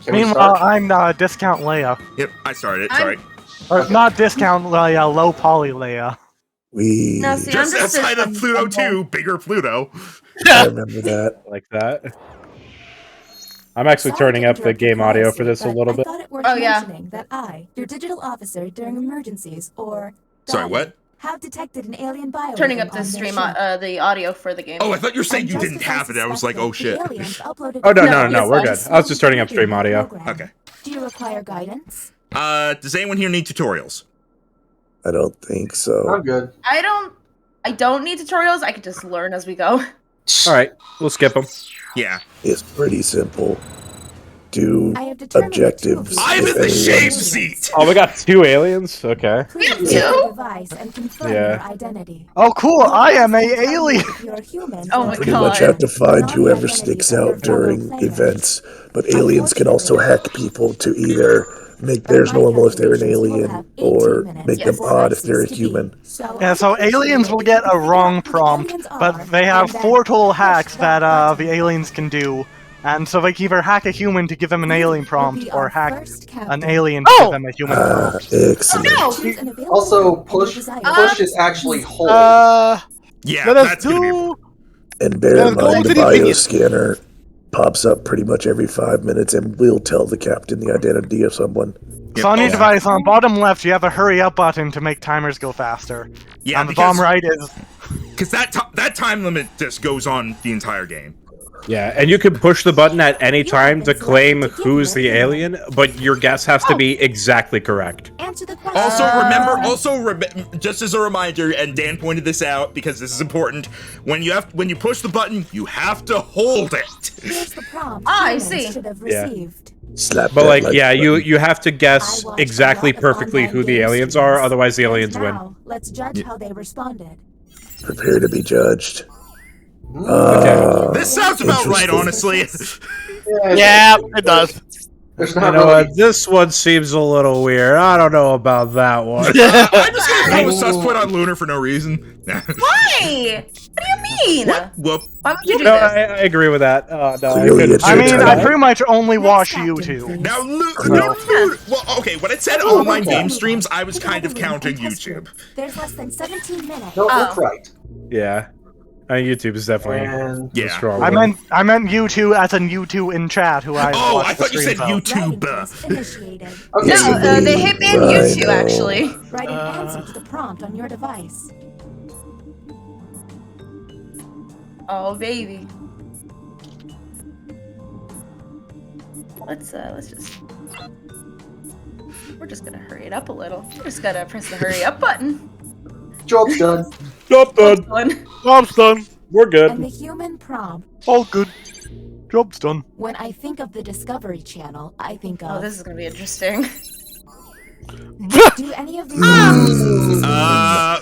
Can we Meanwhile, start? I'm Discount Leia. Yep, I started it. Sorry. Or not Discount Leia, Low Poly Leia. We No, see, Just I'm just outside of Pluto 2, bigger Pluto. I remember that. Like that. I'm actually turning up the game audio for this a little bit. I thought it worth Oh, yeah. mentioning that I, your digital officer during emergencies, or Sorry, what? have detected an alien bio. turning up the stream, the audio for the game. Oh, I thought you were saying you didn't have it. I was like, oh shit. Oh, no, we're good. I was just turning up stream audio. Okay. Do you require guidance? Does anyone here need tutorials? I don't think so. I'm good. I don't need tutorials. I can just learn as we go. All right, we'll skip them. Yeah. It's pretty simple. Do I have determined objectives. I'm in the shame seat! Oh, we got 2 aliens? Okay. We have Your two? device and confirm Yeah. your identity. Oh, cool! I am a alien. If you're human, Oh my Pretty God. much have to find whoever sticks out during events, but aliens can also hack people to either make theirs normal if they're an alien, or make them odd if they're a human. Yeah, so aliens will get a wrong prompt, but they have 4 total hacks that the aliens can do. And so they can either hack a human to give them an alien prompt, or hack an alien to give them a human prompt. Excellent. Also, push is actually hold. Yeah, Let us that's gonna be do. And bear in Go mind, to the the opinion. bioscanner pops up pretty much every 5 minutes and will tell the captain the identity of someone. So on your Oh, device, on bottom left, you have a hurry up button to make timers go faster. Yeah, on the bottom right is... Because that time limit just goes on the entire game. Yeah, and you can push the button at any time to claim who's the alien, but your guess has to be exactly correct. Answer the question. Also remember, just as a reminder, and Dan pointed this out because this is important, when you push the button, you have to hold it. Here's the prompt I humans see. should have Yeah. received. Slap But that like, like yeah, button. you have to guess exactly perfectly who the aliens are, otherwise the aliens win. Now, let's judge how they responded. Prepare to be judged. This sounds about right, honestly. Yeah, it does. There's You not know really. what? This one seems a little weird. I don't know about that one. I'm just gonna throw a sus point on Lunar for no reason. Why? What do you mean? Whoop. Why would you do No, this? I agree with that. No, I Clearly couldn't it's I your mean, turn. I pretty much only watch Captain, YouTube. please. Now, well, okay, when it said online game streams, I was kind of counting YouTube. There's less than 17 minutes. No, Oh. that's right. Yeah. YouTube is definitely And a Yeah. strong I one. meant you two as in you two in chat who I Oh, watch I the thought you said streams of. YouTube. Writing test initiated. okay, Yes, No, you they hit me on YouTube, actually. Write an answer to the prompt on your device. Oh, baby. Let's just... We're just gonna hurry it up a little. We're just gonna press the hurry up button. job's done. Job done. One. Job's done. We're And the good. human prompt. All good. Job's done. When I think of the Discovery Channel, I think Oh, of. this is gonna be interesting. Do any of these?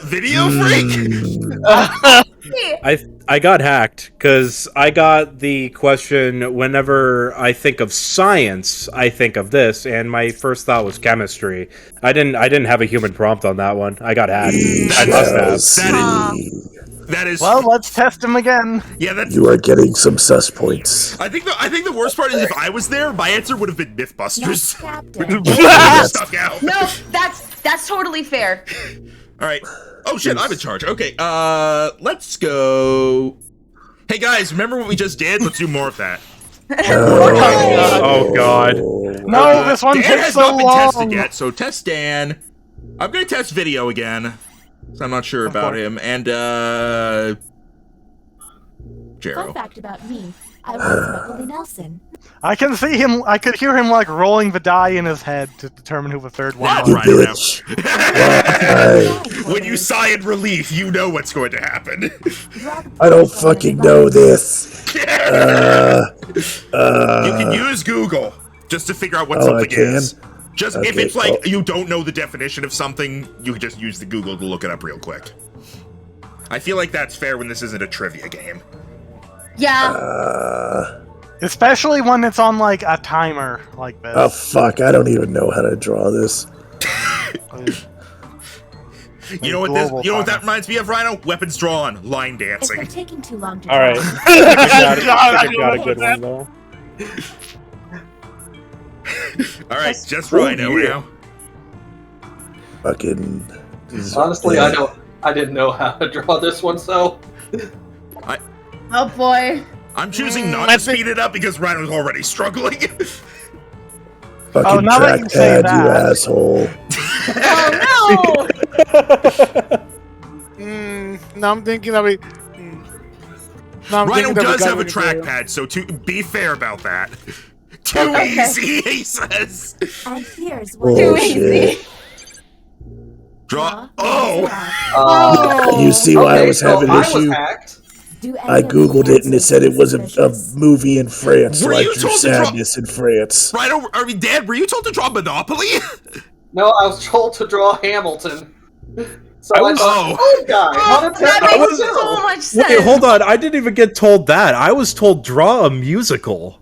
Video freak? I got hacked because I got the question whenever I think of science, I think of this, and my first thought was chemistry. I didn't have a human prompt on that one. I got hacked. I must have. That is. Well, let's test him again. Yeah, that's. You are getting some sus points. I think the worst part is if I was there, my answer would have been Mythbusters. Captain. Stuck out. No, that's totally fair. All right. Oh shit, I'm in charge. Okay. Let's go. Hey guys, remember what we just did? Let's do more of that. Oh god. No, this one Dan takes has so not been tested long. yet, so test Dan. I'm gonna test Video again. So I'm not sure about him. And Fun Jero. fact about me: I once met Willie Nelson. I can see him. I could hear him like rolling the die in his head to determine who the third one That's was. right now. Bitch. Why? When you sigh in relief, you know what's going to happen. I don't fucking know this. You You can use Google just to figure out what Oh, I something can? is. Just if Okay, it's like well- you don't know the definition of something, you can just use the Google to look it up real quick. I feel like that's fair when this isn't a trivia game. Yeah. Especially when it's on like a timer like this. Oh fuck! I don't even know how to draw this. You know what that reminds me of, Rhino? Weapons drawn, line If they're dancing. taking too long to All right. draw, I got a good one though. All right, just Rhino yeah. now. Fucking. Honestly, I didn't know how to draw this one, so. Oh boy. I'm choosing not I to think- speed it up because Rhino's already struggling. Fucking now that you say trackpad, you that. asshole. Oh Now I'm thinking that we. Now I'm Rhino thinking that we does got have a rid of it. trackpad, so to be fair about that. Too Okay. easy, he says. And here's what no. Too Bullshit. easy. Draw. Oh! You see why I was so having an I was issue? hacked. Do any I of the googled it and it answers said it was a suspicious? movie in France, Were like you Through told to draw- Sadness in France. Rhino, I mean, Dad, were you told to draw Monopoly? No, I was told to draw Hamilton. So I I was- thought, oh, guy, Oh, on a that $10 makes bill. so much sense. Wait, hold on. I didn't even get told that. I was told draw a musical.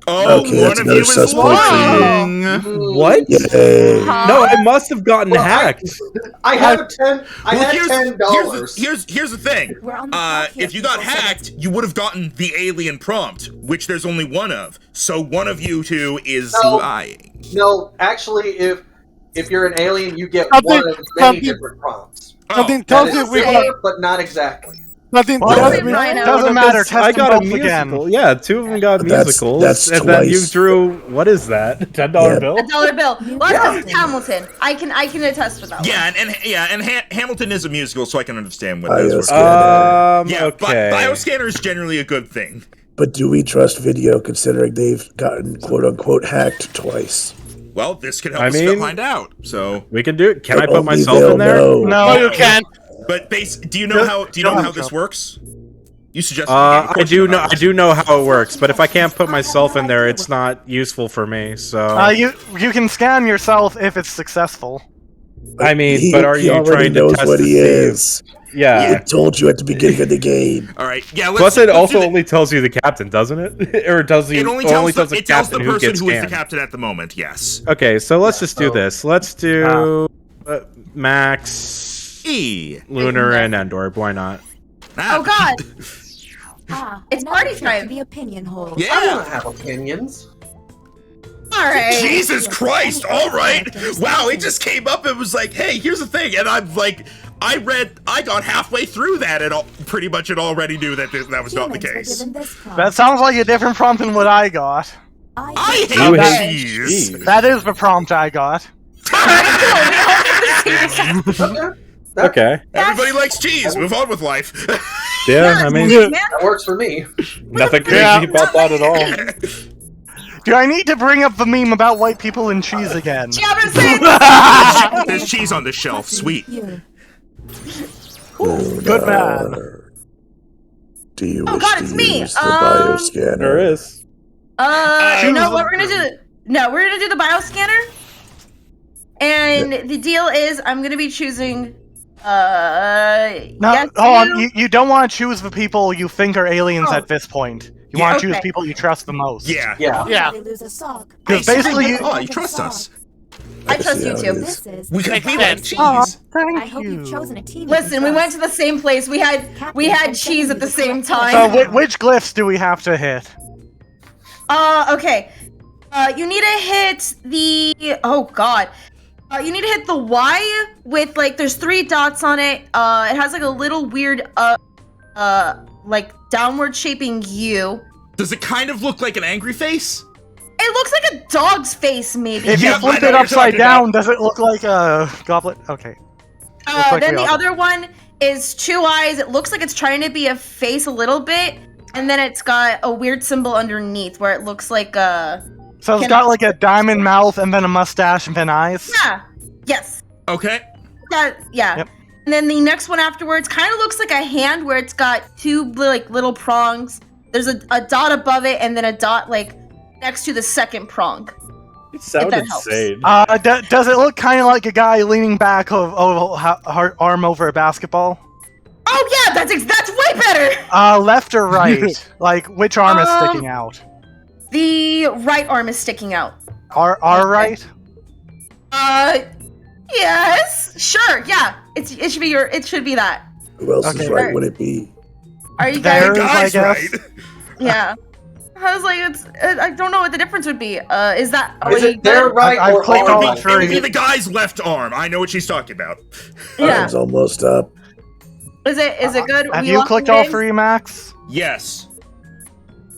Oh, Okay, one that's of another you is suspect lying. What? Yay. No, I must have gotten Well, hacked. I had $10. I Well, had $10. here's the thing. We're on the clock here, If you got people, hacked, you would have gotten the alien prompt, which there's only one of. So one of you two is No. lying. No, actually, if you're an alien, you get Something- one of many something- different prompts. Nothing That tells is you we say- got. but not exactly. Nothing Well, tells Wait, me. Rhino. doesn't matter. Because Test I got a them both again. musical. Yeah, two of them got That's- musicals. that's and then you twice. drew, what is that? $10 Yeah. bill? $1 bill. Well, Yeah. that's Hamilton. I can attest for that. Yeah, and Hamilton is a musical, so I can understand what I those were. was- Yeah, Okay. Bioscanner is generally a good thing. But do we trust video considering they've gotten quote unquote hacked twice? Well, this could help I us mean- find out. So, We can do it. Can I But put only myself they'll in there? know. No. No, you can't. but do you know how this works? You suggested. I do know how it works, but if I can't put myself in there, it's not useful for me. So You can scan yourself if it's successful. I mean, He- but are he you already trying to knows test what to he see if- is? Yeah. It told you at the beginning of the game. All right. Yeah. Let's, Plus, it let's also do the- only tells you the captain, doesn't it? Or it tells you It only tells the captain person who who gets is the scanned. captain at the moment. Yes. Okay, so let's just do so- this. Let's do Max, E. Lunar, and Endor. Why not? Ah. Oh God. It's another party trip time. to the opinion hole. I Yeah. don't have opinions. All right. Jesus Christ! All right. Wow. It just came up. It was like, hey, here's the thing, and I'm like, I got halfway through that, and pretty much it already knew that that was not the Humans were case. given this prompt. That sounds like a different prompt than what I got. I hate You hate cheese. cheese. That is the prompt I got. Okay. Everybody likes cheese. Move on with life. Yeah, I mean, That works for me. nothing crazy Yeah. about that at all. Do I need to bring up the meme about white people and cheese again? Yeah, I've been saying this. There's cheese on the shelf. Sweet. You. Good man. Do you Oh, wish God, to it's me. use the bioscanner? There is. You know what we're gonna do? No, we're gonna do the bioscanner. And the deal is, I'm gonna be choosing. No, yes, hold on. You don't want to choose the people you think are aliens Oh. at this point. You Yeah. want to choose Okay. people you trust the most. Yeah. Yeah. Yeah. They lose a sock. Because basically, you. Oh, you trust us. I trust you Yeah, too. it is. This is. We Makes like sense. cheese. Aw, I thank hope you. you've chosen a team. Listen, we went to the same place. We had cheese at the same time. So, which glyphs do we have to hit? Okay. You need to hit the. Oh God. You need to hit the Y with like. There's 3 dots on it. It has like a little weird like downward shaping U. Does it kind of look like an angry face? It looks like a dog's face, maybe. If Yeah, you I flip know it what you're upside talking down, does it look like a goblet? Okay. looks like Then we the all- other one is 2 eyes. It looks like it's trying to be a face a little bit, and then it's got a weird symbol underneath where it looks like a. So it's got like a diamond mouth and then a mustache and then eyes. Yeah. Yes. Okay. Yeah. Yep. And then the next one afterwards kind of looks like a hand where it's got 2 like little prongs. There's a dot above it and then a dot like next to the second prong. It sounded that helps. insane. Does it look kind of like a guy leaning back arm over a basketball? Oh yeah, that's way better. Left or right? Like which arm is sticking out? The right arm is sticking out. Our right? Yes. Sure. Yeah. It should be that. Who else is Okay. right would it be? Are you guys? Theirs, I Guy's guess. right. Yeah. I was like, I don't know what the difference would be. Is that? Is it their right I or clicked our all right? It would be three. the guy's left arm. I know what she's talking about. Yeah. Time's almost up. Is it good? Have We you locked clicked it all in? three, Max? Yes.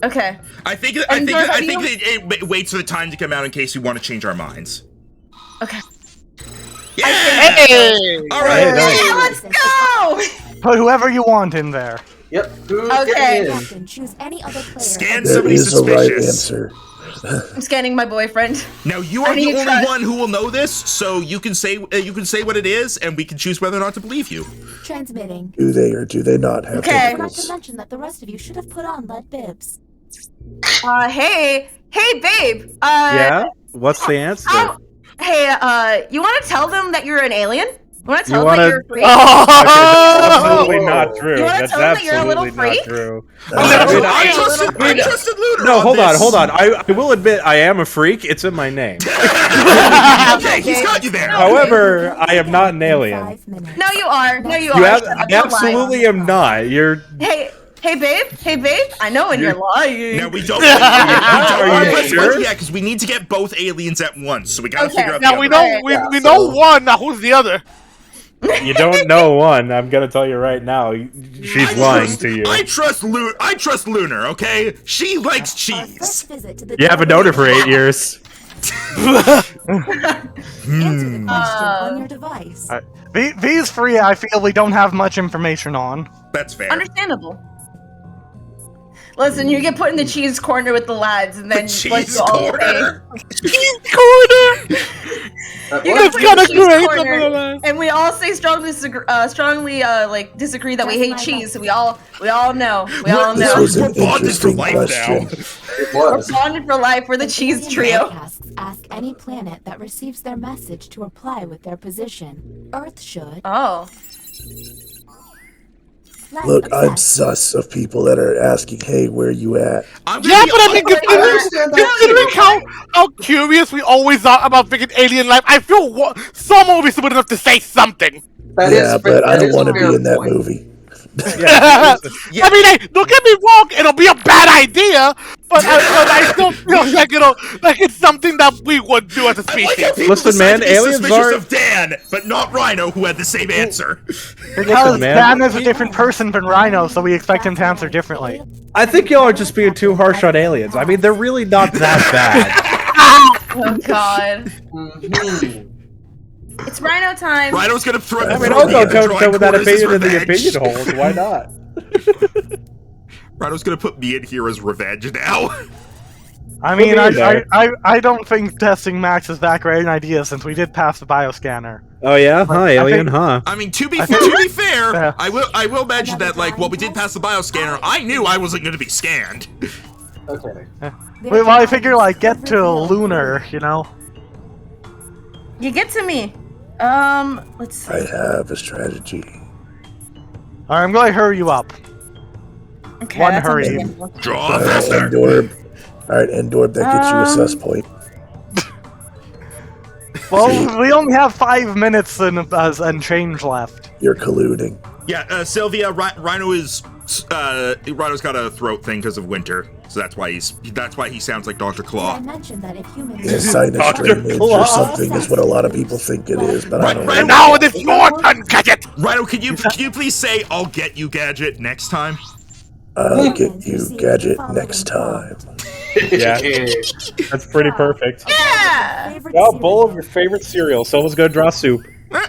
Okay. I think And have it waits for the time to come out in case we want to change our minds. Okay. Yeah! Hey! All right. Hey, nice. Yeah, let's go. Put whoever you want in there. Yep. Who's Okay. getting in? Captain, choose any other player. Scan There somebody is a right suspicious. answer. I'm scanning my boyfriend. Now you I are the need to only try- one who will know this, so you can say what it is, and we can choose whether or not to believe you. Transmitting. Do they or do they not have Okay. Forgot to tentacles? mention that the rest of you should have put on lead bibs. Hey, babe. Yeah? What's the answer? Hey, you want to tell them that you're an alien? You want to You tell them that wanna- you're a freak? Okay, that's Oh! absolutely not true. You wanna That's tell them that you're a little absolutely not freak? true. I trusted Lunar. No, on hold on, this. hold on. I will admit I am a freak. It's in my name. Okay, he's got you there. However, I am not an alien. 5 minutes. No, you are. No, you You are. ab- Shut up, don't lie. absolutely am not. You're. Hey, babe. I know when you're lying. No, we don't. Are you press sure? button yet because we need to get both aliens at once. So we gotta Okay. figure out. Now the we other. know we, Yeah, we so- know one. Now who's the other? You don't know one. I'm gonna tell you right now. She's lying to you. I trust Lunar. Okay, she likes Our cheese. first visit to the You haven't known her for 8 years. Answer the question on your device. These three, I feel we don't have much information on. That's fair. Understandable. Listen, you get put in the cheese corner with the lads, and then Cheese you all corner. Corner. You That's get put in the kinda cheese great, corner, something like that. and we all say strongly disagree that we hate cheese. So we all know. We all This know. was an We're bonded for interesting life question. It We're was. bonded for life. We're the cheese trio. Broadcasts ask any planet that receives their message to reply with their position. Earth should. Oh. Less Look, I'm obsessed. sus of people that are asking, "Hey, where you at?" I'm Yeah, gonna be but I mean, honest- understand that considering how curious we always are about freaking alien life, I feel someone will be stupid enough to say something. That Yeah, is, but I that don't is a want to be fair in that point. movie. Yeah. I mean, hey, don't get me wrong, it'll be a bad idea, but I still feel like it's something that we would do as a I like how species. people Listen, decide man, to be aliens suspicious are- of Dan, but not Rhino, who had the same answer. Because man. Dan is a different person than Rhino, so we expect him to answer differently. I think y'all are just being too harsh on aliens. I mean, they're really not that bad. Oh God. Mhm. It's Rhino time. Rhino's gonna throw. I mean, I'll go toe with that opinion in the revenge. opinion hold. Why not? Rhino's gonna put me in here as revenge now. I mean, We'll be there. I don't think testing Max is that great an idea since we did pass the bioscanner. Oh yeah, huh, I alien, think- huh? I mean, to be I think- fair, Yeah. I will mention that like while we did pass the bioscanner, I knew I wasn't gonna be scanned. Okay. Well, I figure, like, get to Lunar, you know? You get to me. Let's see. I have a strategy. Alright, I'm gonna hurry you up. Okay, One that's hurry. understandable. Draw Alright, faster. Endorb. Alright, Endorb, that gets you a sus point. Well, we only have 5 minutes and change left. You're colluding. Yeah, Sylvia, Rhino's got a throat thing because of winter, so that's why he sounds like Dr. I Claw. mentioned that if humans. A sinus Dr. drainage Claw. or something is what a lot of people think it is, but I don't Right, And know. now it is your turn, Gadget! Rhino, can you please say "I'll get you, Gadget" next time? I'll get you, Gadget, next time. Yeah, that's pretty perfect. Yeah. Well, bowl of your favorite cereal. Someone's gonna draw soup.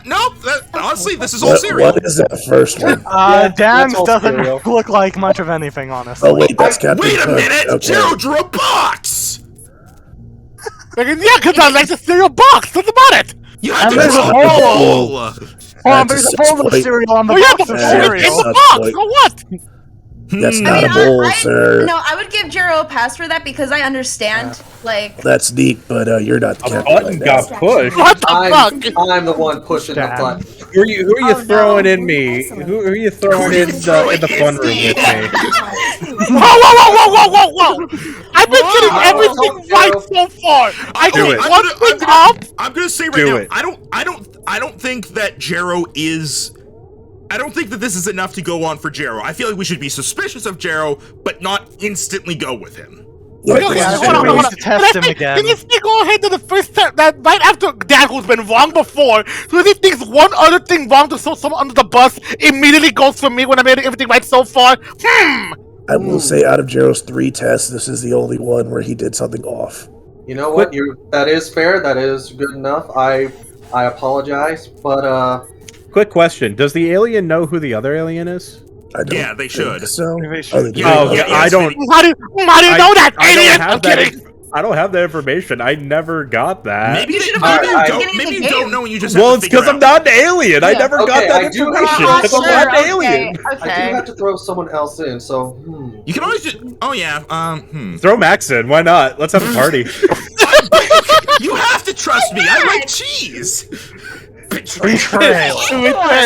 Nope. Honestly, this is all What cereal. is that first one? Dan's that's all doesn't cereal. look like much of anything, honestly. Oh wait, that's Captain Wait a Cook. minute! Okay. Jero drew a box. Freaking, yeah, because I like the cereal box! What's about it? You have And to there's a draw bowl. bowl. Hold on, That's there's a a bowl of subway. cereal on the Oh yeah, box the of Yeah, cereal cereal. in the that's box! what- For what? That's Hmm. not a bowl, I sir. no, I would give Jero a pass for that because I understand. Like, That's neat, but you're not the A captain button right now. got pushed. What the I'm, fuck? I'm the one pushing the Damn. button. Who are you Oh, throwing no. in me? Who are you throwing in the fun room with me? Whoa! I've been getting Whoa. everything right so far. I Do get it. one thing up. I'm gonna say right Do now, it. I don't think that Jero is. I don't think that this is enough to go on for Jero. I feel like we should be suspicious of Jero, but not instantly go with him. Yeah, Okay, this yeah, is hold on, Jerry. hold on. To test him again. Can you go ahead to the first time that right after Dan, who's been wrong before, so if he thinks one other thing wrong to throw someone under the bus, immediately goes for me when I made everything right so far? I will say, out of Jero's 3 tests, this is the only one where he did something off. You know what? That is fair. That is good enough. I apologize, but Quick question: does the alien know who the other alien is? I don't Yeah, they think should. So. They I should. think Yeah, Oh, yeah, I don't. How do you know that, I don't alien? have I'm that. kidding. I don't have that information. I never got that. Maybe you should've maybe heard you at the don't. beginning of Maybe the you don't game. know, and you just Well, have it's to figure because I'm out. not an alien. I Yeah. never got Okay, that I do information. have- Because I'm sure, not an okay, alien. I do okay. have to throw someone else in. So, You can always just. Oh yeah. Throw Max in. Why not? Let's have a party. You have to trust me. I like cheese. Betrayal.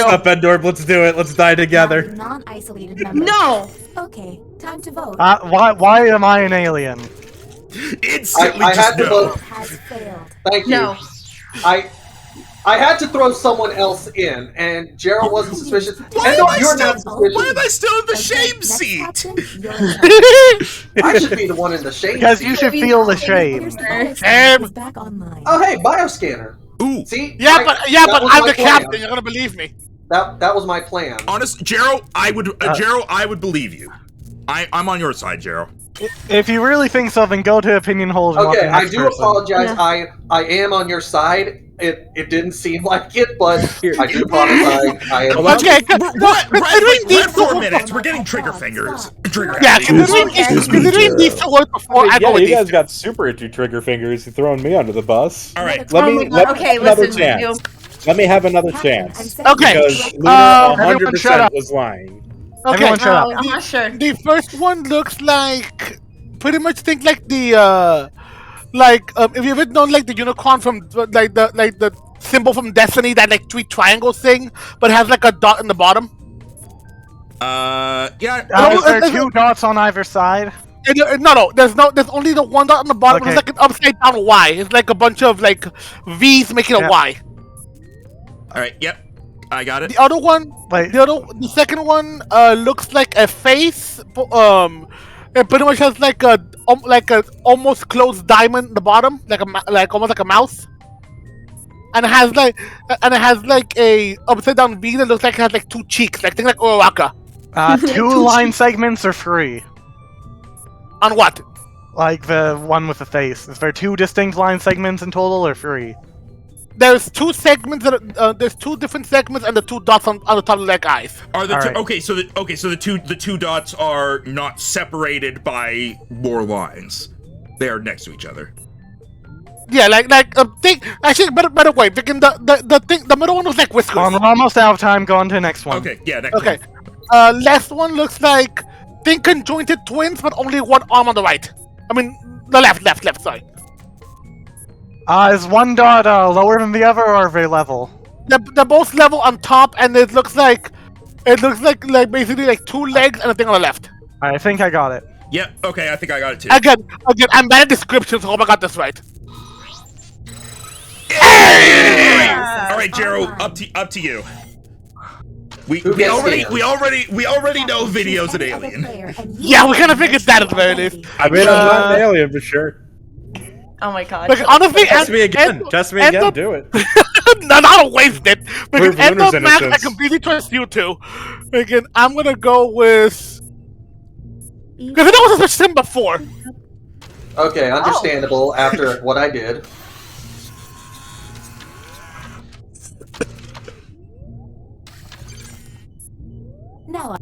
Up, Endorp. Let's do it. Let's die together. Non-isolated members. No. Okay, time to vote. Why am I an alien? Instantly, I just had to no. vote. Has failed. thank you. No. I had to throw someone else in, and Gerald wasn't suspicious. Why And am no, I you're not still? Why am suspicious. I still in the Okay, shame next seat? captain, you're in charge. I should be the one in the shame Because seat. you should feel the shame. Here's the bonus Em. is back online. Oh, hey, bioscanner. Ooh. See? Yeah, that but was I'm my the plan. captain. You're gonna believe me. That was my plan. Honest, Jero, I would believe you. I'm on your side, Jero. If you really think so, then go to opinion holes and watch Okay, the I next do person. apologize. Yeah. I am on your side. It didn't seem like it, but I do apologize. I am. Okay, What? considering Red these 4 two- minutes. We're getting trigger fingers. Trigger Yeah, happy. considering these two words before, I go Yeah, with you these. guys got super itchy trigger fingers. You're throwing me under the bus. All right. Let Oh me my let God, me okay, have another listen, chance. Let me have another Captain, chance. I'm setting Okay, the Because correct Luna everyone shut 100% up. was lying. Okay, Everyone shut up. I'm not sure. the first one looks like pretty much think like the if you've ever known like the unicorn from like the symbol from Destiny, that like 3 triangle thing, but has like a dot in the bottom. Yeah. Is there 2 dots on either side? No, there's only the one dot on the bottom. Okay. It's like an upside down Y. It's like a bunch of like V's making Yeah. a Y. All right. Yep. I got it. The other one, Wait. the second one looks like a face. It pretty much has like a almost closed diamond in the bottom, almost like a mouse. And it has like a upside down V that looks like it has like 2 cheeks, like things like Uraraka. 2 line segments are free. On what? Like the one with the face. Is there 2 distinct line segments in total or 3? There's 2 segments that there's 2 different segments and the 2 dots on the top of their eyes. Are the All two, right. okay? So the two dots are not separated by more lines. They are next to each other. Yeah, think actually better way. Thinking the middle one was like whiskers. We're almost out of time. Go on to the next one. Okay. Yeah. Next Okay. one. Last one looks like think conjointed twins, but only one arm on the right. I mean, the left. Sorry. Is one dot lower than the other, or are they level? They're both level on top, and it looks like basically like 2 legs and a thing on the left. I think I got it. Yep. Okay. I think I got it too. Again, I'm bad at descriptions. So I hope I got this right. All right, Jero. Up to you. We Who gets already scanned? know video's an Any other alien. player, and you Yeah, we kinda have figured no that at the very identity. least. I mean, I'm not an alien for sure. Oh my god. Like honestly, Test me again. Test me again. Do it. No, don't waste it. Because Prove end Luna's of Max, I innocence. completely trust you two. Again, I'm gonna go with because I know it was a sim before. Okay, understandable after what I did. No,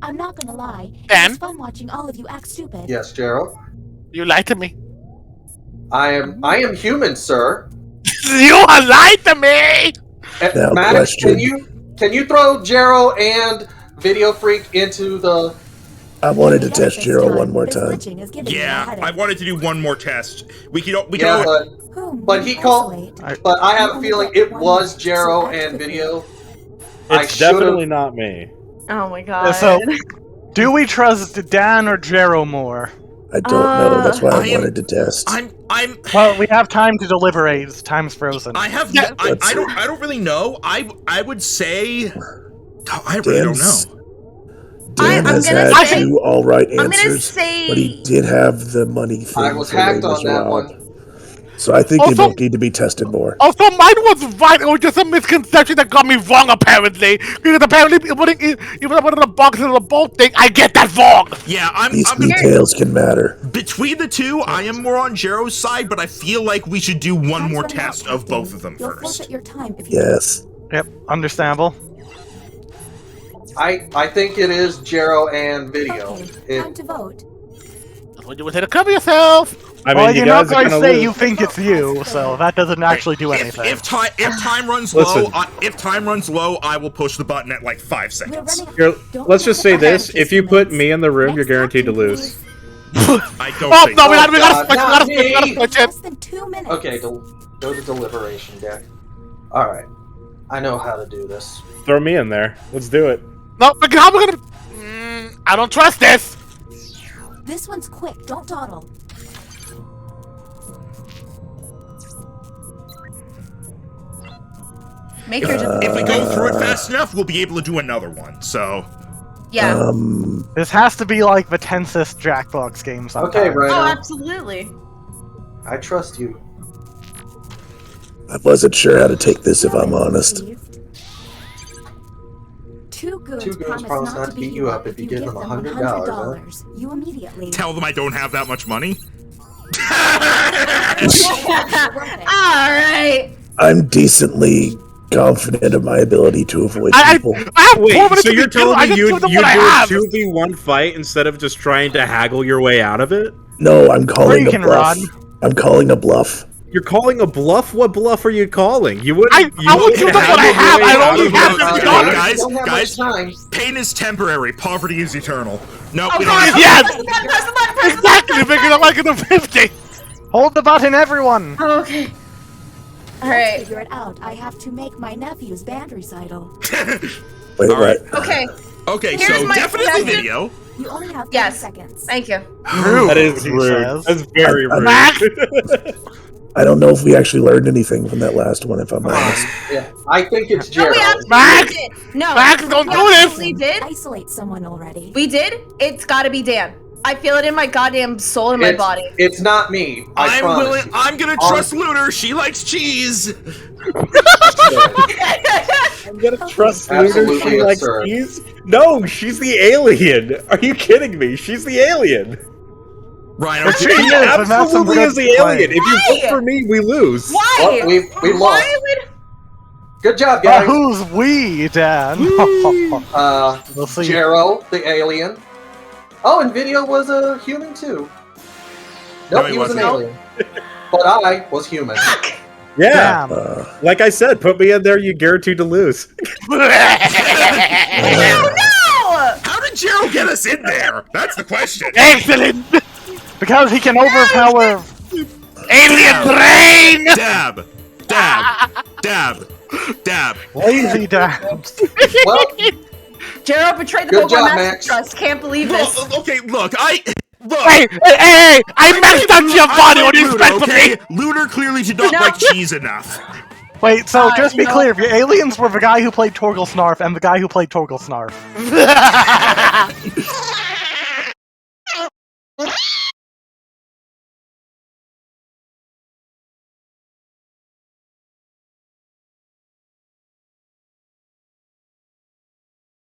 I'm not gonna lie. And? It's fun watching all of you act stupid. Yes, Gerald. You lied to me. I am human, sir. You lied to me. Now, Max, question. can you throw Jero and Video Freak into the? I wanted to Yet test this Jero time, one more this time. glitching is giving me a Yeah. headache. I wanted to do one more test. We can. Yeah, Whom but will he called- isolate? but I have a Only feeling get it one was match to Jero select and the Video. I It's should've- definitely not me. Oh my god. So, do we trust Dan or Jero more? I don't know. That's why I I am- wanted to test. I'm. Well, we have time to deliberate. Time's frozen. I have. Yeah, I let's- don't really know. I would say. I really don't Dan's- know. Dan I'm has gonna had say- two all right I'm gonna answers, say- but he did have the money thing. I was for hacked Les on that Miserables. one. So I think Also- they both need to be tested more. Also, mine was right. It was just a misconception that got me wrong, apparently. Because apparently, even put in the box of the bolt thing, I get that wrong. Yeah, I'm These gonna details can matter. between the two. I am more on Jero's side, but I feel like we should do one more test of both of them You'll first. forfeit your time if you Yes. Yep, understandable. I think it is Jero and Video. Okay, time to vote. When you would hit a cover yourself. I mean, Well, you you're not guys are going to gonna say lose. you think it's you, so that doesn't actually do anything. If time runs Listen. low, if time runs low, I will push the button at like 5 We're seconds. running. You're, Don't let's just say forget this: the if you put minutes. me in the room, you're Next guaranteed to option, lose. I don't Oh think no, so. we gotta God, switch. not We gotta me. switch it. Less than 2 minutes. Okay, go to deliberation deck. Alright. I know how to do this. Throw me in there. Let's do it. No, but how am I gonna? I don't trust this. This one's quick. Don't dawdle. Make your If we go through it fast enough, we'll be able to do another one. So yeah. This has to be like the tensest Jackbox game sometimes. Okay, Oh, Rhino. absolutely. I trust you. I wasn't sure how to take this, if I'm honest. Two goons, Two goons promise not to beat you up if you give them $100, $100. You immediately. tell them I don't have that much money. All right. I'm decently confident of my ability to avoid I people. have 4 Wait, minutes so to you're be killed. telling I me just you give them do what I have. a 2v1 fight instead of just trying to haggle your way out of it? No, I'm calling you a can bluff. run. I'm calling a bluff. You're calling a bluff? What bluff are you calling? You wouldn't. I you will wouldn't give them what I haggle your have. way I out only of have it? $50. Guys, Don't have guys. much time. Pain is temporary. Poverty is eternal. No, Oh, we don't God. have Yes. Press the button, press the button, press the Exactly, button. making it like in the 50. Hold the button, everyone! Oh, okay. All Let's right. figure it out. I have to make my nephew's band recital. Wait, All right. what? Okay. Okay, Here's so my definitely suggestion. video. You only have 30 Yes. seconds. Thank you. That is he rude. says. That's very rude. Max? I don't know if we actually learned anything from that last one, if I'm honest. Yeah, I think it's No, we Jero. absolutely Max! did. No. Max, don't we do this! absolutely did. Isolate someone already. We did. It's got to be Dan. I feel it in my goddamn soul and my It's- body. It's not me. I promise you. I'm gonna On- trust Lunar. She likes cheese. I'm gonna trust Lunar. Absolutely She likes absurd. cheese? No, she's the alien. Are you kidding me? She's the alien. Rhino, But She she is, and that's some absolutely good is the alien. If you Why? vote for me, we lose. Why? Well, we Why lost. would? Good job, guys. Who's we, Dan? We'll see. Jero, the alien. Oh, and Video was a human too. No, Nope, he he was an wasn't. alien. But I was human. Yeah. Damn. Like I said, put me in there, you guaranteed to lose. No! how did Jero get us in there? That's the question. Excellent! Because he can overpower. Alien brain! Dab, dab, dab, dab. Lazy Dan. Well, Jero betrayed the Good Pokemon job, Master Max. Trust. Can't believe this. Look, okay, look, look. Hey! I messed up your body. What do you expect from me? Lunar clearly did not No. like cheese enough. Wait, so just be no. clear, the aliens were the guy who played Torgal Snarf and the guy who played Torgal Snarf.